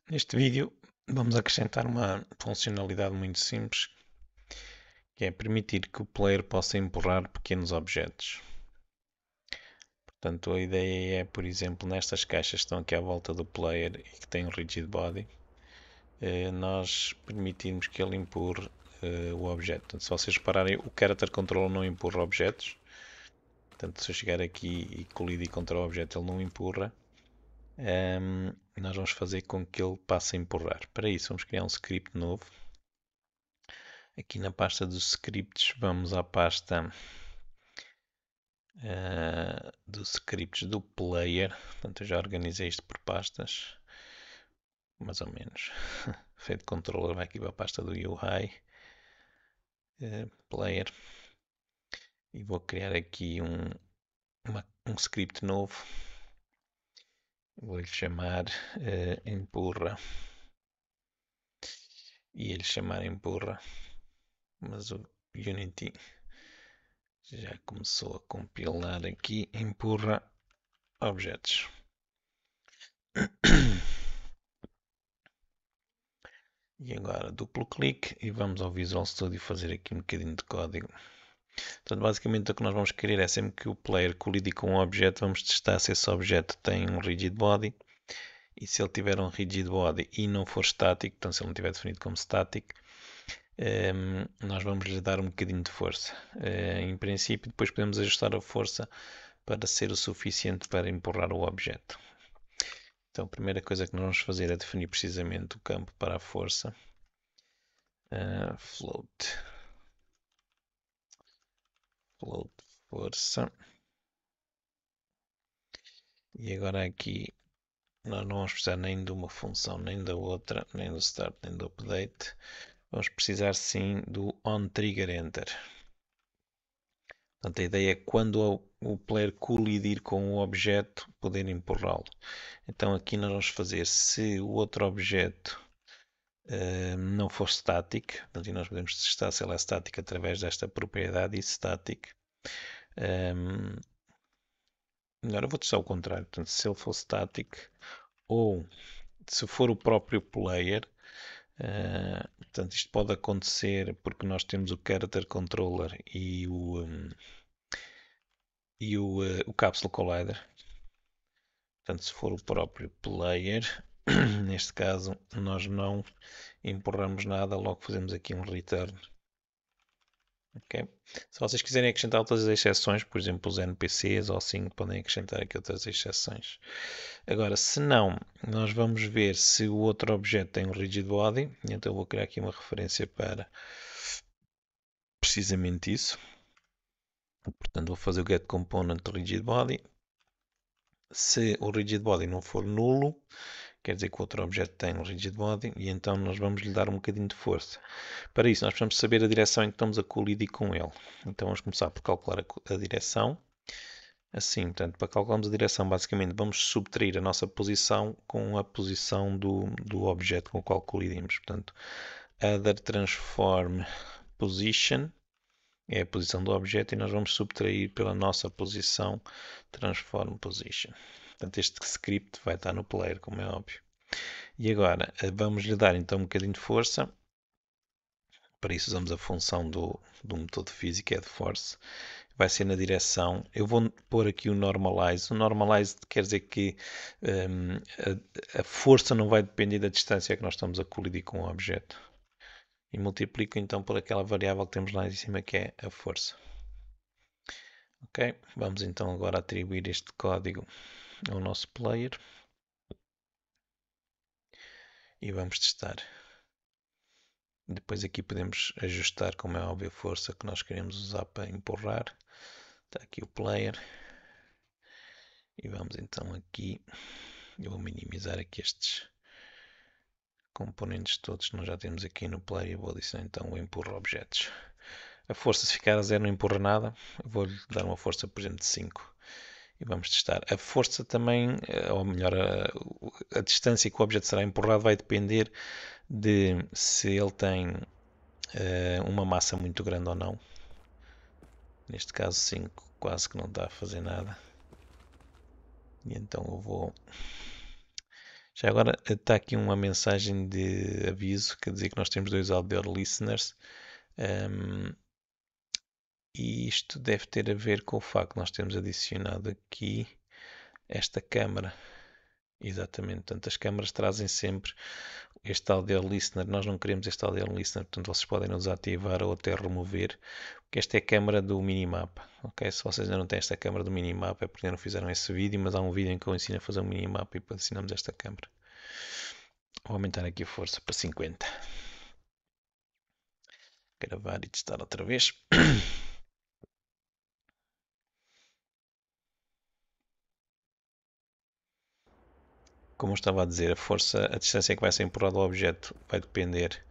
Neste vídeo vamos acrescentar uma funcionalidade muito simples, que é permitir que o player possa empurrar pequenos objetos. Portanto, a ideia é, por exemplo, nestas caixas que estão aqui à volta do player e que têm um rigid body, nós permitimos que ele empurre o objeto. Portanto, se vocês repararem, o Character Controller não empurra objetos. Portanto, se eu chegar aqui e colidir contra o objeto, ele não empurra. Nós vamos fazer com que ele passe a empurrar. Para isso, vamos criar um script novo. Aqui na pasta dos scripts, vamos à pasta dos scripts do player. Portanto, eu já organizei isto por pastas, mais ou menos. Feito controller, vai aqui para a pasta do UI, player, e vou criar aqui um script novo. Vou-lhe chamar empurra, e ele chamar empurra, mas o Unity já começou a compilar aqui, empurra objetos. E agora duplo clique e vamos ao Visual Studio fazer aqui um bocadinho de código. Portanto, basicamente o que nós vamos querer é sempre que o player colide com um objeto, vamos testar se esse objeto tem um rigid body. E se ele tiver um rigid body e não for estático, portanto se ele não tiver definido como static, nós vamos lhe dar um bocadinho de força. Em princípio, depois podemos ajustar a força para ser o suficiente para empurrar o objeto. Então a primeira coisa que nós vamos fazer é definir precisamente o campo para a força. Float força. E agora aqui nós não vamos precisar nem de uma função, nem da outra, nem do start, nem do update. Vamos precisar sim do onTriggerEnter. Portanto, a ideia é quando o player colidir com o objeto, poder empurrá-lo. Então aqui nós vamos fazer se o outro objeto não for static, portanto, nós podemos testar se ele é static através desta propriedade static. Melhor, eu vou testar o contrário. Portanto, se ele for static ou se for o próprio player, portanto, isto pode acontecer porque nós temos o Character Controller e o Capsule Collider. Portanto, se for o próprio player, neste caso, nós não empurramos nada, logo fazemos aqui um return. Okay? Se vocês quiserem acrescentar outras exceções, por exemplo, os NPCs ou assim, podem acrescentar aqui outras exceções. Agora, se não, nós vamos ver se o outro objeto tem um rigid body. Então, eu vou criar aqui uma referência para precisamente isso. Portanto, vou fazer o get component rigid body. Se o rigid body não for nulo, quer dizer que o outro objeto tem um rigid body e então nós vamos lhe dar um bocadinho de força. Para isso, nós precisamos saber a direção em que estamos a colidir com ele. Então, vamos começar por calcular a direção. Assim, portanto, para calcularmos a direção, basicamente vamos subtrair a nossa posição com a posição do objeto com o qual colidimos. Portanto, other transform position é a posição do objeto e nós vamos subtrair pela nossa posição transform position. Portanto, este script vai estar no player, como é óbvio. E agora, vamos lhe dar então um bocadinho de força. Para isso usamos a função do método físico, é de force. Vai ser na direção. Eu vou pôr aqui o normalize. O normalize quer dizer que a força não vai depender da distância que nós estamos a colidir com o objeto. E multiplico então por aquela variável que temos lá em cima que é a força. Ok, vamos então agora atribuir este código ao nosso player e vamos testar. Depois aqui podemos ajustar, como é óbvio, a força que nós queremos usar para empurrar. Está aqui o player. E vamos então aqui, eu vou minimizar aqui estes componentes todos que nós já temos aqui no player e vou adicionar então o empurra objetos. A força, se ficar a 0, não empurra nada. Vou-lhe dar uma força, por exemplo, de 5. E vamos testar. A força também, ou melhor, a distância que o objeto será empurrado vai depender de se ele tem uma massa muito grande ou não. Neste caso 5 quase que não está a fazer nada. E então eu vou Já agora está aqui uma mensagem de aviso que diz que nós temos 2 audio listeners. E isto deve ter a ver com o facto de nós termos adicionado aqui esta câmara. Exatamente, portanto as câmaras trazem sempre este audio listener. Nós não queremos este audio listener, portanto vocês podem nos ativar ou até remover, porque esta é a câmara do minimapa. Ok? Se vocês ainda não têm esta câmara do minimapa é porque ainda não fizeram esse vídeo, mas há um vídeo em que eu ensino a fazer um minimapa e ensinamos esta câmara. Vou aumentar aqui a força para 50. Gravar e testar outra vez. Como eu estava a dizer, a distância que vai ser empurrado ao objeto vai depender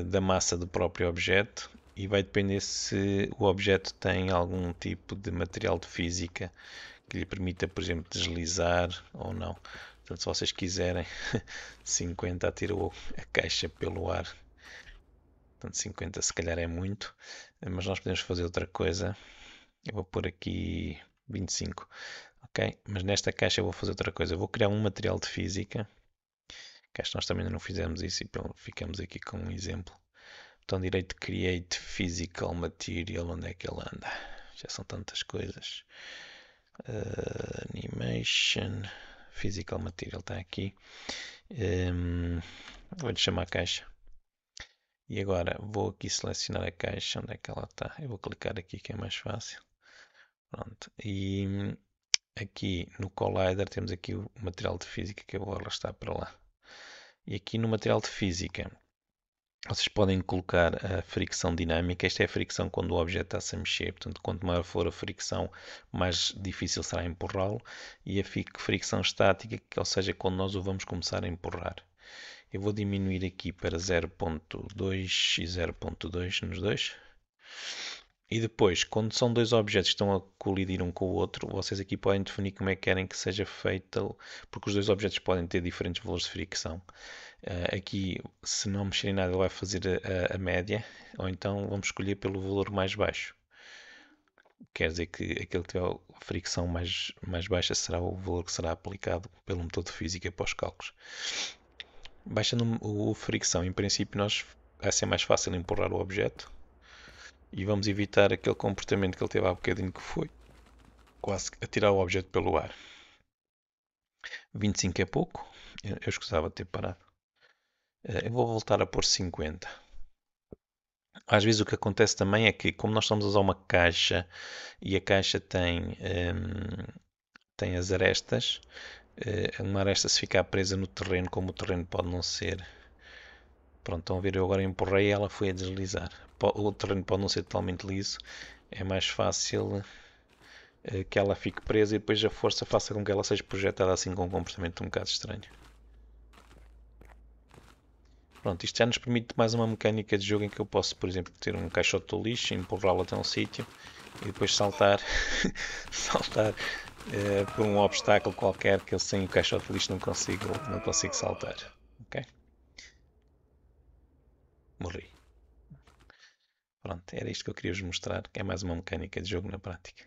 da massa do próprio objeto e vai depender se o objeto tem algum tipo de material de física que lhe permita, por exemplo, deslizar ou não. Portanto, se vocês quiserem, 50 atirou a caixa pelo ar. Portanto, 50 se calhar é muito, mas nós podemos fazer outra coisa. Eu vou pôr aqui 25. Ok? Mas nesta caixa eu vou fazer outra coisa. Eu vou criar um material de física. Que acho que nós também ainda não fizemos isso e ficamos aqui com um exemplo. Botão direito Create Physical Material. Onde é que ele anda? Já são tantas coisas. Animation. Physical Material está aqui. Vou-lhe chamar caixa. E agora vou aqui selecionar a caixa. Onde é que ela está? Eu vou clicar aqui que é mais fácil. Pronto. E aqui no Collider temos aqui o material de física que eu vou arrastar para lá. E aqui no material de física vocês podem colocar a fricção dinâmica. Esta é a fricção quando o objeto está-se a mexer. Portanto, quanto maior for a fricção, mais difícil será empurrá-lo. E a fricção estática, ou seja, quando nós o vamos começar a empurrar. Eu vou diminuir aqui para 0.2 e 0.2 nos dois. E depois, quando são dois objetos que estão a colidir um com o outro, vocês aqui podem definir como é que querem que seja feito, porque os dois objetos podem ter diferentes valores de fricção. Aqui, se não mexer em nada, ele vai fazer a média, ou então vamos escolher pelo valor mais baixo. Quer dizer que aquele que tiver a fricção mais baixa será o valor que será aplicado pelo motor de física para os cálculos. Baixando o fricção, em princípio, vai ser mais fácil empurrar o objeto e vamos evitar aquele comportamento que ele teve há bocadinho, que foi quase a tirar o objeto pelo ar. 25 é pouco, eu escusava de ter parado. Eu vou voltar a pôr 50. Às vezes o que acontece também é que, como nós estamos a usar uma caixa e a caixa tem as arestas, uma aresta se ficar presa no terreno, como o terreno pode não ser. Pronto, estão a ver, eu agora empurrei e ela foi a deslizar. O terreno pode não ser totalmente liso, é mais fácil que ela fique presa e depois a força faça com que ela seja projetada assim com um comportamento um bocado estranho. Pronto, isto já nos permite mais uma mecânica de jogo em que eu posso, por exemplo, ter um caixote do lixo, empurrá-lo até um sítio e depois saltar, saltar por um obstáculo qualquer que eu sem o caixote de lixo não consigo saltar. Ok? Morri. Pronto, era isto que eu queria vos mostrar, que é mais uma mecânica de jogo na prática.